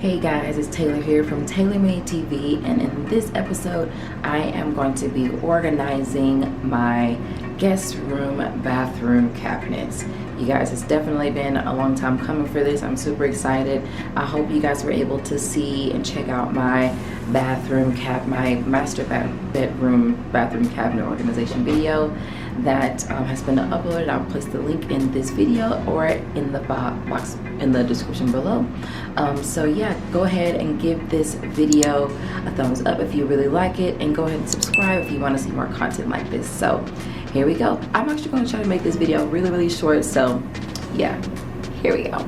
Hey guys, it's Taylor here from TaylorMade TV, and in this episode I am going to be organizing my guest room bathroom cabinets. You guys, it's definitely been a long time coming for this. I'm super excited. I hope you guys were able to see and check out my my master bedroom bathroom cabinet organization video that has been uploaded. I'll place the link in this video or in the box in the description below. So yeah, go ahead and give this video a thumbs up if you really like it, and go ahead and subscribe if you want to see more content like this. So here we go. I'm actually going to try to make this video really short, so yeah, here we go.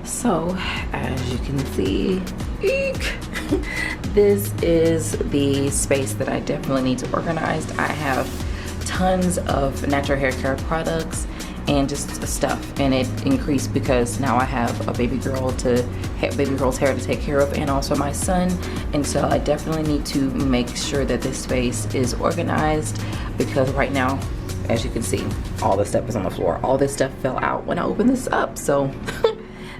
So as you can see, eek, this is the space that I definitely need to organize. I have tons of natural hair care products and just stuff, and it increased because now I have a baby girl's hair to take care of, and also my son, and so I definitely need to make sure that this space is organized, because right now, as you can see, all this stuff is on the floor. All this stuff fell out when I opened this up, so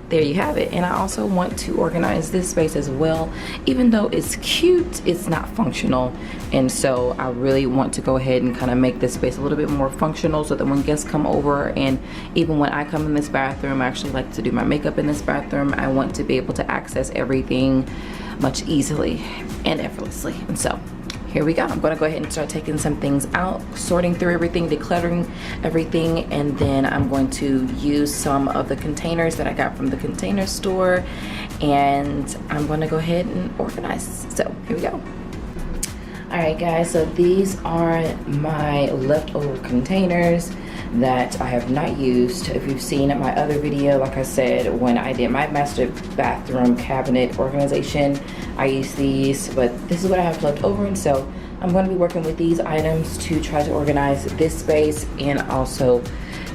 there you have it. And I also want to organize this space as well. Even though it's cute, it's not functional, and so I really want to go ahead and kind of make this space a little bit more functional, so that when guests come over, and even when I come in this bathroom, I actually like to do my makeup in this bathroom, I want to be able to access everything much easily and effortlessly. And so here we go. I'm going to go ahead and start taking some things out, sorting through everything, decluttering everything, and then I'm going to use some of the containers that I got from the container store, and I'm going to go ahead and organize. So here we go. Alright guys, so these are my leftover containers that I have not used. If you've seen my other video, like I said, when I did my master bathroom cabinet organization, I used these, but this is what I have left over, and so I'm going to be working with these items to try to organize this space and also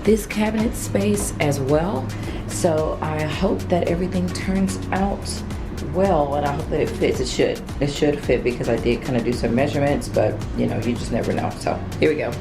this cabinet space as well. So I hope that everything turns out well, and I hope that it fits. It should fit, because I did kind of do some measurements, but you know, you just never know. So here we go.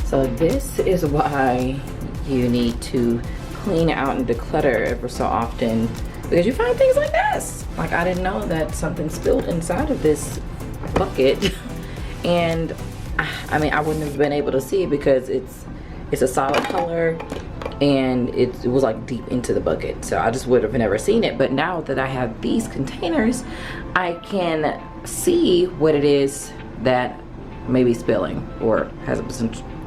So this is why you need to clean out and declutter ever so often, because you find things like this. Like, I didn't know that something spilled inside of this bucket, and I mean, I wouldn't have been able to see it because it's a solid color, and it was like deep into the bucket, so I just would have never seen it. But now that I have these containers, I can see what it is that may be spilling or has a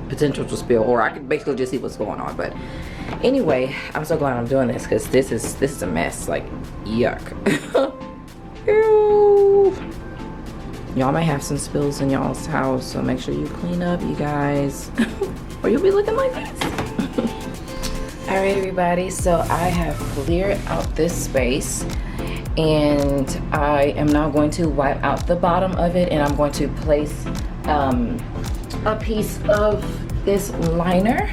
potential to spill, or I can basically just see what's going on. But anyway, I'm so glad I'm doing this, because this is a mess. Like, yuck. Ew. Y'all may have some spills in y'all's house, so make sure you clean up, you guys, or you'll be looking like this. All right, everybody, so I have cleared out this space, and I am now going to wipe out the bottom of it, and I'm going to place a piece of this liner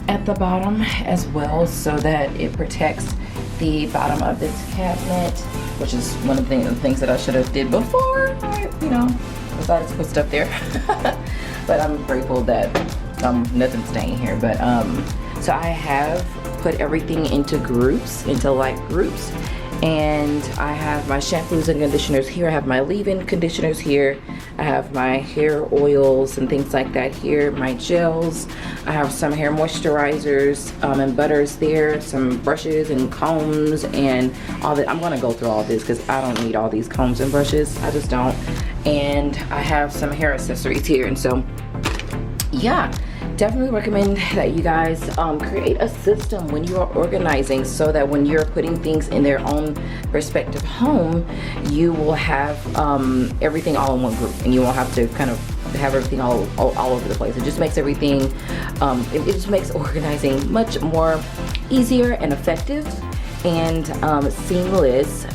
at the bottom as well, so that it protects the bottom of this cabinet, which is one of the things that I should have did before I, you know, decided to put stuff there. But I'm grateful that nothing's staying here. But so I have put everything into groups, into like groups, And I have my shampoos and conditioners here. I have my leave-in conditioners here. I have my hair oils and things like that here. My gels. I have some hair moisturizers and butters there. Some brushes and combs and all that. I'm gonna go through all this because I don't need all these combs and brushes. I just don't. And I have some hair accessories here. And so, yeah. Definitely recommend that you guys create a system when you are organizing, so that when you're putting things in their own respective home, you will have everything all in one group, and you won't have to kind of have everything all over the place. It just makes everything, it just makes organizing much more easier and effective and seamless,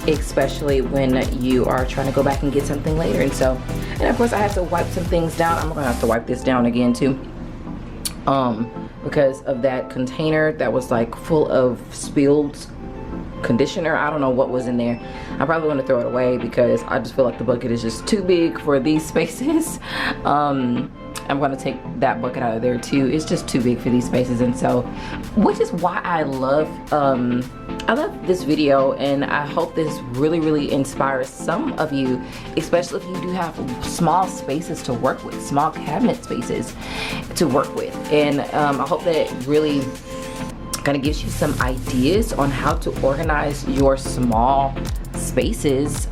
especially when you are trying to go back and get something later. And so, and of course I have to wipe some things down. I'm gonna have to wipe this down again too. Because of that container that was like full of spilled conditioner. I don't know what was in there. I probably want to throw it away because I just feel like the bucket is just too big for these spaces. I'm going to take that bucket out of there too. It's just too big for these spaces. And so, which is why I love this video, and I hope this really inspires some of you, especially if you do have small spaces to work with, small cabinet spaces to work with. And I hope that it really kind of gives you some ideas on how to organize your small spaces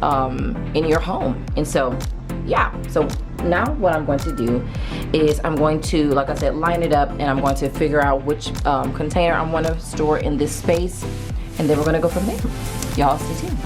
in your home. And so, yeah, so now what I'm going to do is I'm going to, like I said, line it up, and I'm going to figure out which container I want to store in this space, and then we're going to go from there. Y'all stay tuned.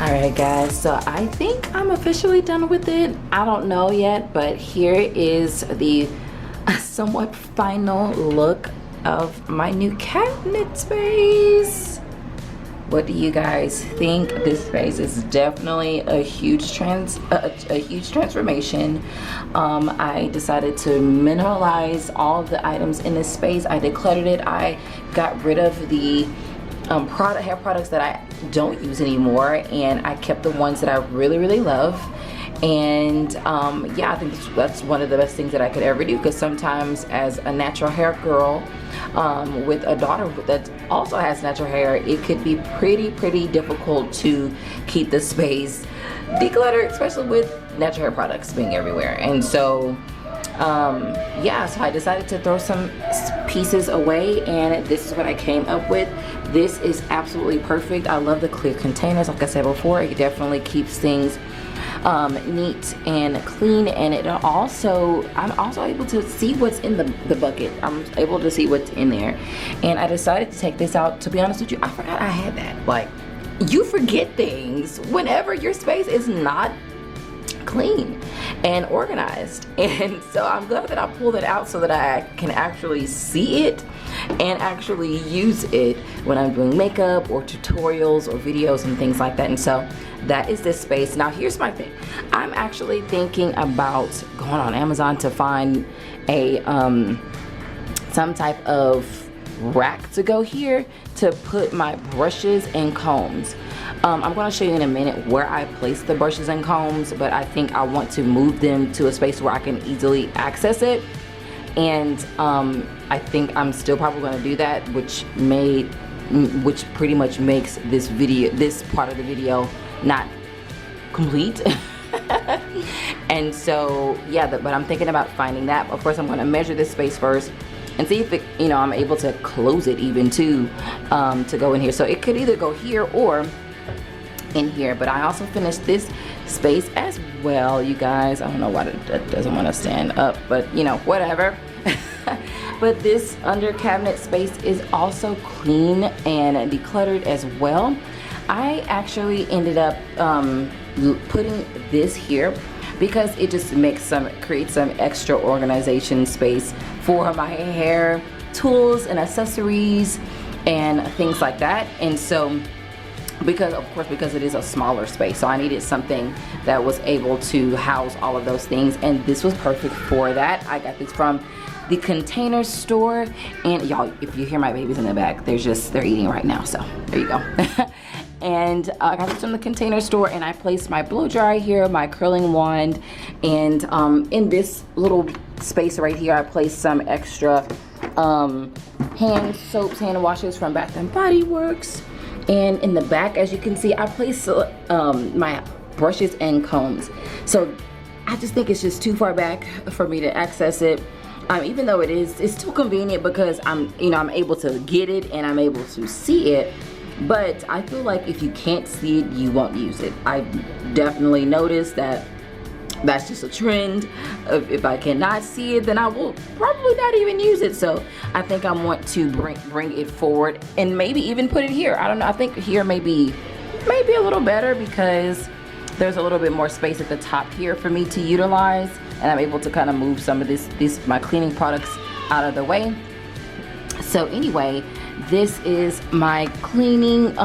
Alright guys, so I think I'm officially done with it. I don't know yet, but here is the somewhat final look of my new cabinet space. What do you guys think? This space is definitely a huge transformation. I decided to minimalize all the items in this space. I decluttered it. I got rid of the hair products that I don't use anymore, and I kept the ones that I really love. And yeah, I think that's one of the best things that I could ever do, because sometimes as a natural hair girl with a daughter that also has natural hair, it could be pretty difficult to keep the space decluttered, especially with natural hair products being everywhere. And so yeah, so I decided to throw some pieces away, and this is what I came up with. This is absolutely perfect. I love the clear containers. Like I said before, it definitely keeps things neat and clean, and I'm also able to see what's in the bucket. I'm able to see what's in there. And I decided to take this out. To be honest with you, I forgot I had that. Like, you forget things whenever your space is not clean and organized. And so I'm glad that I pulled it out so that I can actually see it and actually use it when I'm doing makeup or tutorials or videos and things like that. And so that is this space. Now here's my thing. I'm actually thinking about going on Amazon to find a some type of rack to go here to put my brushes and combs. I'm going to show you in a minute where I place the brushes and combs, but I think I want to move them to a space where I can easily access it. And I think I'm still probably going to do that, which pretty much makes this part of the video not complete. And so yeah, but I'm thinking about finding that. Of course, I'm going to measure this space first and see if it, I'm able to close it even too, to go in here. So it could either go here or in here. But I also finished this space as well, you guys. I don't know why that doesn't want to stand up, but whatever. But this under cabinet space is also clean and decluttered as well. I actually ended up putting this here because it just creates some extra organization space for my hair tools and accessories and things like that. And so because it is a smaller space, so I needed something that was able to house all of those things, and this was perfect for that. I got this from the Container Store, and y'all, if you hear my babies in the back, they're eating right now, so there you go. And I got this from the Container Store, and I placed my blow dry here, my curling wand, and in this little space right here, I placed some extra hand soaps, hand washes from Bath and Body Works. And in the back, as you can see, I placed my brushes and combs. So I just think it's just too far back for me to access it. Even though it's still convenient because I'm able to get it and I'm able to see it. But I feel like if you can't see it, you won't use it. I definitely noticed that that's just a trend. If I cannot see it, then I will probably not even use it. So I think I want to bring it forward and maybe even put it here. I don't know. I think here may be a little better because there's a little bit more space at the top here for me to utilize, and I'm able to kind of move some of my cleaning products out of the way. So anyway, this is my cleaning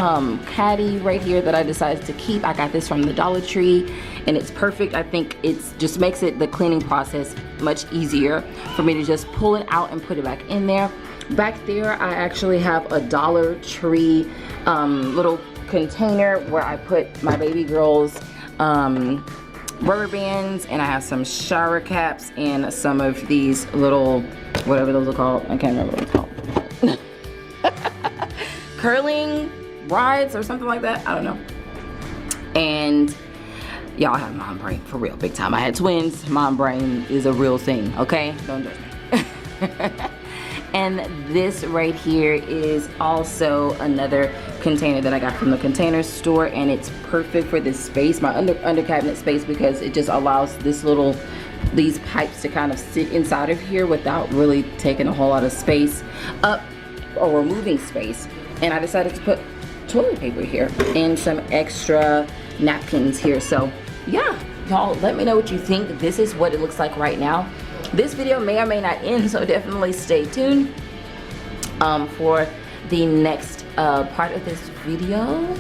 caddy right here that I decided to keep. I got this from the Dollar Tree, and it's perfect. I think it just makes the cleaning process much easier for me to just pull it out and put it back in there. Back there, I actually have a Dollar Tree little container where I put my baby girls rubber bands, and I have some shower caps and some of these little, whatever those are called, I can't remember what it's called. Curling rods or something like that, I don't know. And y'all have mom brain for real, big time. I had twins. Mom brain is a real thing, okay? Don't judge me. And this right here is also another container that I got from the Container Store, and it's perfect for this space, my under cabinet space, because it just allows these pipes to kind of sit inside of here without really taking a whole lot of space up or removing space. And I decided to put toilet paper here and some extra napkins here. So yeah, y'all, let me know what you think. This is what it looks like right now. This video may or may not end, so definitely stay tuned for the next part of this video.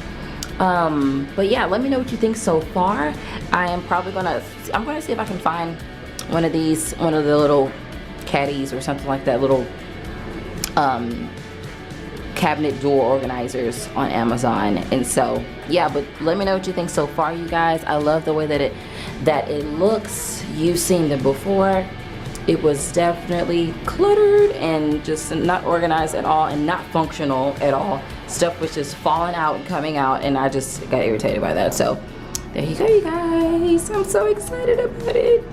But yeah, let me know what you think so far. I'm gonna see if I can find one of the little caddies or something like that, little cabinet door organizers on Amazon. And so yeah, but let me know what you think so far, you guys. I love the way that it looks. You've seen them before. It was definitely cluttered and just not organized at all and not functional at all. Stuff was just falling out and coming out, and I just got irritated by that. So there you go, you guys. I'm so excited about it.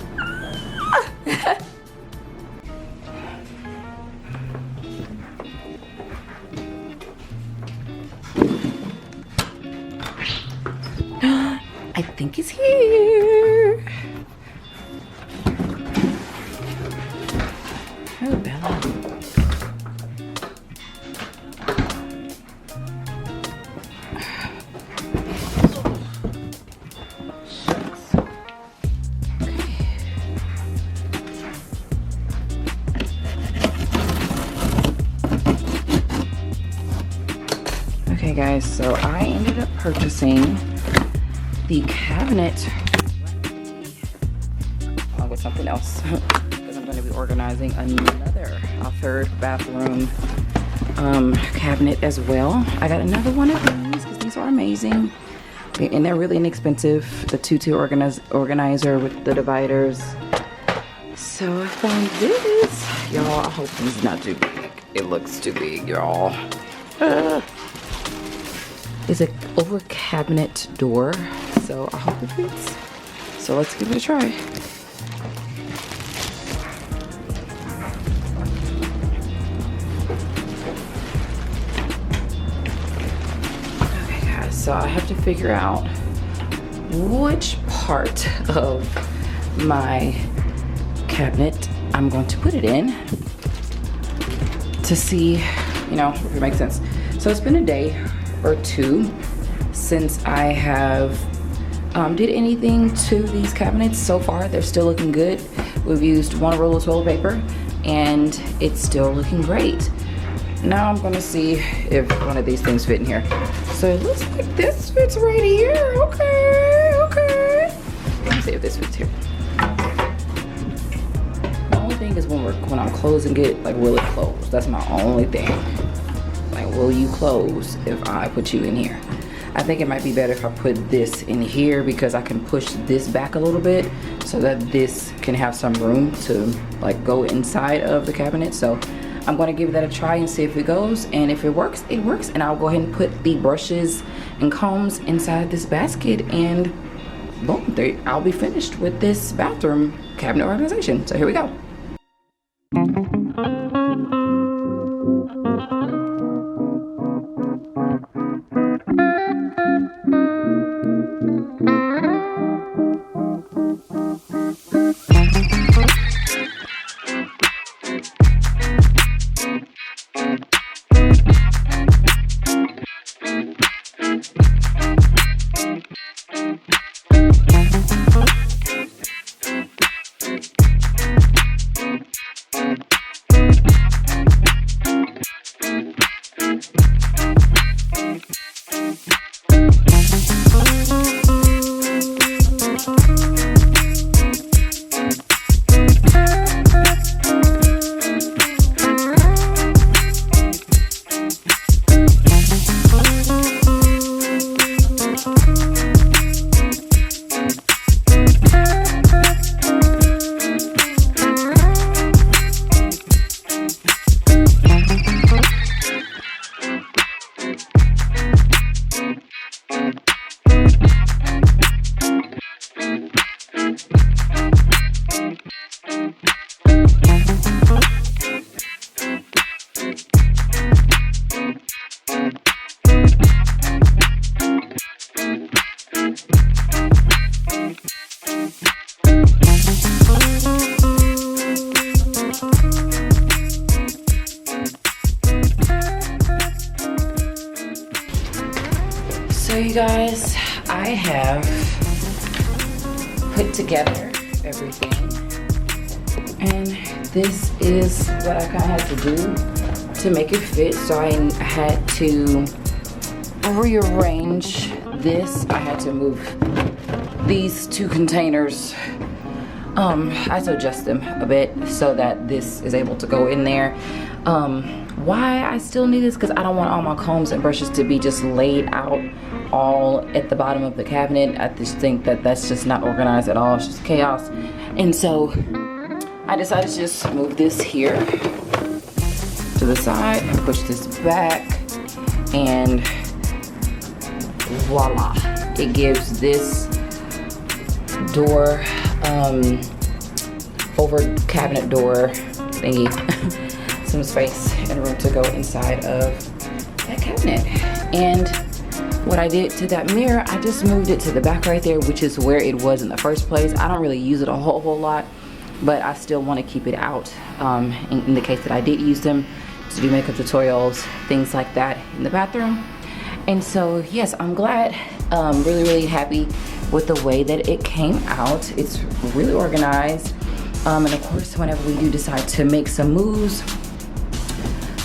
I think it's here. Oh, Bella. Okay guys, so I ended up purchasing the cabinet along with something else because I'm going to be organizing a third bathroom cabinet as well. I got another one of these because these are amazing and they're really inexpensive. The 2-2 organizer with the dividers. So I found this. Y'all, I hope it's not too big. It looks too big, y'all. It's an over cabinet door, so I hope it fits. So let's give it a try. Okay guys, so I have to figure out which part of my cabinet I'm going to put it in to see, you know, if it makes sense. So it's been a day or two since I have did anything to these cabinets. So far they're still looking good. We've used 1 roll of toilet paper and it's still looking great. Now I'm gonna see if one of these things fit in here. So it looks like this fits right here. Okay. Let's see if this fits here. The only thing is when I'm closing it, like, will it close? That's my only thing. Like, will you close if I put you in here? I think it might be better if I put this in here because I can push this back a little bit so that this can have some room to like go inside of the cabinet. So I'm gonna give that a try and see if it goes, and if it works, it works. And I'll go ahead and put the brushes and combs inside this basket, and boom, I'll be finished with this bathroom cabinet organization. So here we go. So you guys, I have put together everything, and this is what I kind of had to do to make it fit. So I had to rearrange this. I had to move these 2 containers. I had to adjust them a bit so that this is able to go in there. why I still need this, because I don't want all my combs and brushes to be just laid out all at the bottom of the cabinet. I just think that that's just not organized at all. It's just chaos. And so I decided to just move this here to the side and push this back, and voila, it gives this door over cabinet door thingy some space and room to go inside of that cabinet. And what I did to that mirror, I just moved it to the back right there, which is where it was in the first place. I don't really use it a whole lot, but I still want to keep it out in the case that I did use them to do makeup tutorials, things like that in the bathroom. And so yes, I'm glad, really happy with the way that it came out. It's really organized, and of course whenever we do decide to make some moves,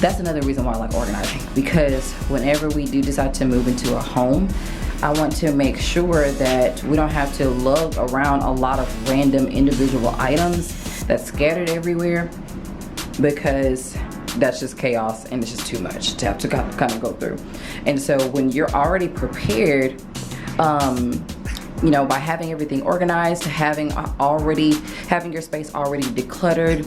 that's another reason why I like organizing, because whenever we do decide to move into a home, I want to make sure that we don't have to lug around a lot of random individual items that's scattered everywhere, because that's just chaos and it's just too much to have to kind of go through. And so when you're already prepared, you know, by having everything organized, having your space already decluttered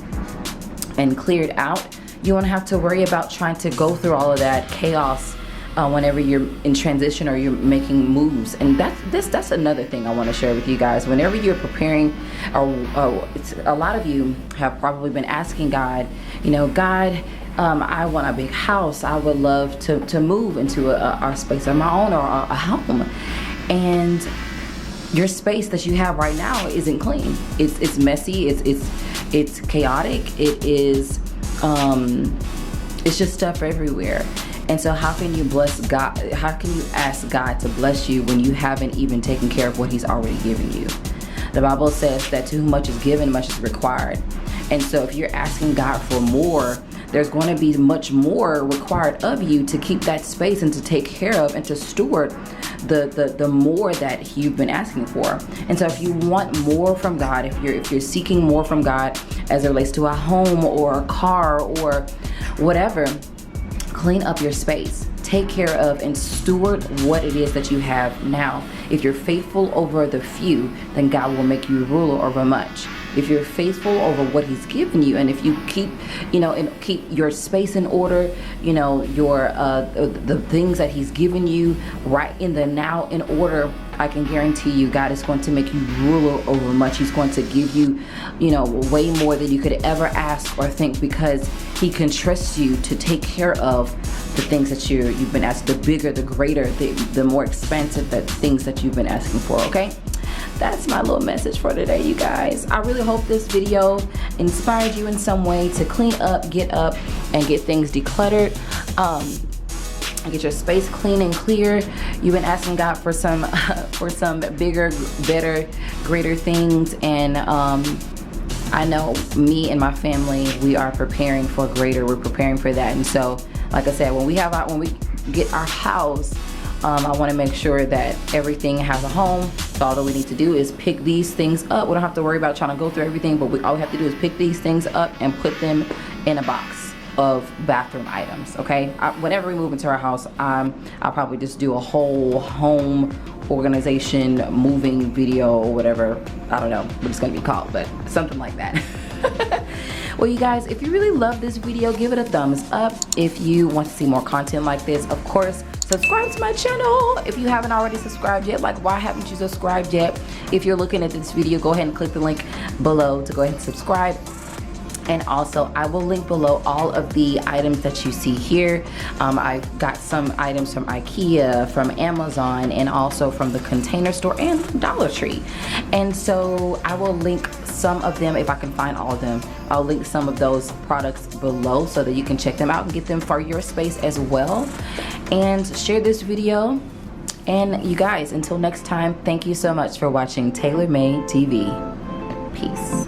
and cleared out, you won't have to worry about trying to go through all of that chaos whenever you're in transition or you're making moves. And that's another thing I want to share with you guys. Whenever you're preparing, a lot of you have probably been asking God, you know, God, I want a big house. I would love to move into a space of my own, or a home. And your space that you have right now isn't clean. It's messy. It's chaotic. It is. It's just stuff everywhere. And so how can you bless God? How can you ask God to bless you when you haven't even taken care of what He's already given you? The Bible says that to whom much is given, much is required. And so if you're asking God for more, there's going to be much more required of you to keep that space and to take care of and to steward the more that you've been asking for. And so if you want more from God, if you're seeking more from God as it relates to a home or a car or whatever, clean up your space. Take care of and steward what it is that you have now. If you're faithful over the few, then God will make you ruler over much. If you're faithful over what He's given you, and if you keep, you know, and keep your space in order, you know, your the things that He's given you right in the now in order, I can guarantee you God is going to make you ruler over much. He's going to give you, you know, way more than you could ever ask or think, because He can trust you to take care of the things that you've been asked, the bigger, the greater, the more expansive the things that you've been asking for. Okay, that's my little message for today, you guys. I really hope this video inspired you in some way to clean up, and get things decluttered. Get your space clean and clear. You've been asking God for some bigger, better, greater things, and I know me and my family, we are preparing for greater. We're preparing for that. And so, like I said, when we get our house, I want to make sure that everything has a home. So all that we need to do is pick these things up. We don't have to worry about trying to go through everything, but all we have to do is pick these things up and put them in a box of bathroom items. Okay, whenever we move into our house, I'll probably just do a whole home organization moving video or whatever. I don't know what it's gonna be called, but something like that. Well, you guys, if you really love this video, give it a thumbs up. If you want to see more content like this, of course, subscribe to my channel. If you haven't already subscribed yet, like, why haven't you subscribed yet? If you're looking at this video, go ahead and click the link below to go ahead and subscribe. And also, I will link below all of the items that you see here. I've got some items from IKEA, from Amazon, and also from the Container Store and Dollar Tree. And so I will link some of them, if I can find all of them. I'll link some of those products below so that you can check them out and get them for your space as well. And share this video. And you guys, until next time, thank you so much for watching Taylor Made TV. Peace.